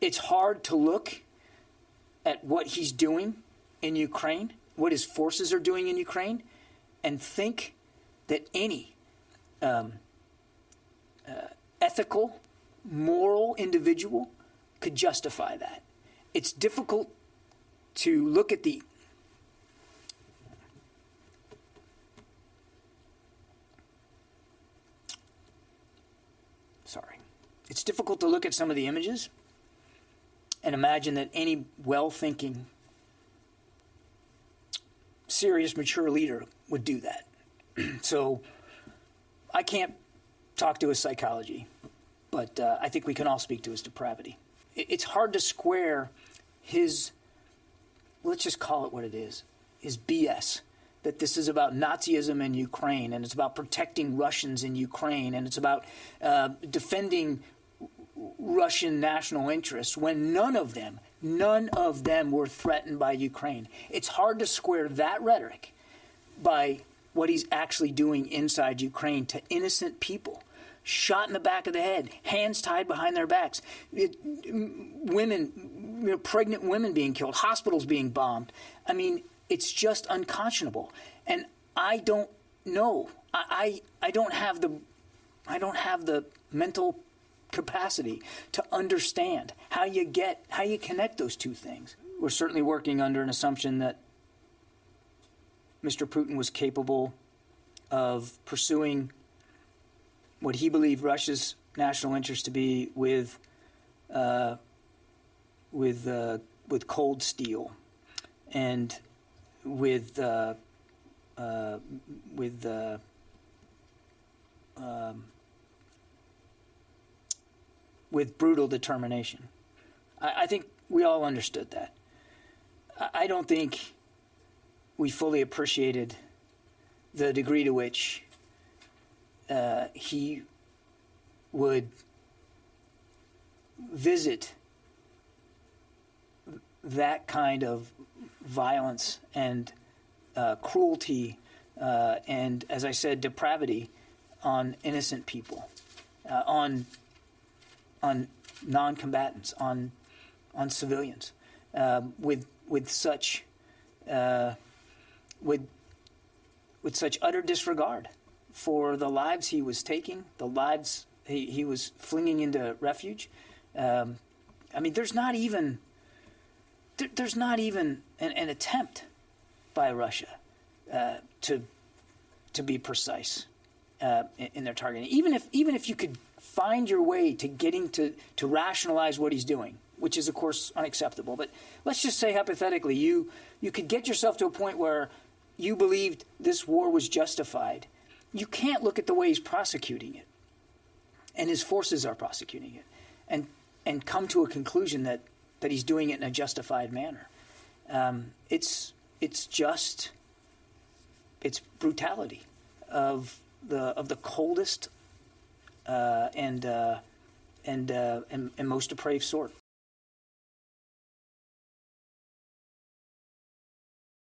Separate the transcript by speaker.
Speaker 1: it's hard to look at what he's doing in Ukraine, what his forces are doing in Ukraine, and think that any ethical, moral individual could justify that. It's difficult to look at the It's difficult to look at some of the images and imagine that any well-thinking, serious, mature leader would do that. So I can't talk to his psychology, but I think we can all speak to his depravity. It's hard to square his, let's just call it what it is, his BS, that this is about Nazism in Ukraine, and it's about protecting Russians in Ukraine, and it's about defending Russian national interests, when none of them were threatened by Ukraine. It's hard to square that rhetoric by what he's actually doing inside Ukraine to innocent people, shot in the back of the head, hands tied behind their backs, women, pregnant women being killed, hospitals being bombed. I mean, it's just unconscionable. And I don't know. I don't have the mental capacity to understand how you connect those two things. We're certainly working under an assumption that Mr. Putin was capable of pursuing what he believed Russia's national interest to be with cold steel and with brutal determination. I think we all understood that. I don't think we fully appreciated the degree to which he would visit that kind of violence and cruelty and, as I said, depravity on innocent people, on non-combatants, on civilians, with such utter disregard for the lives he was taking, the lives he was flinging into refuge. I mean, there's not even an attempt by Russia to be precise in their targeting. Even if you could find your way to getting to rationalize what he's doing, which is of course unacceptable. But let's just say hypothetically, you could get yourself to a point where you believed this war was justified. You can't look at the way he's prosecuting it, and his forces are prosecuting it, and come to a conclusion that he's doing it in a justified manner. It's brutality of the coldest and most depraved sort.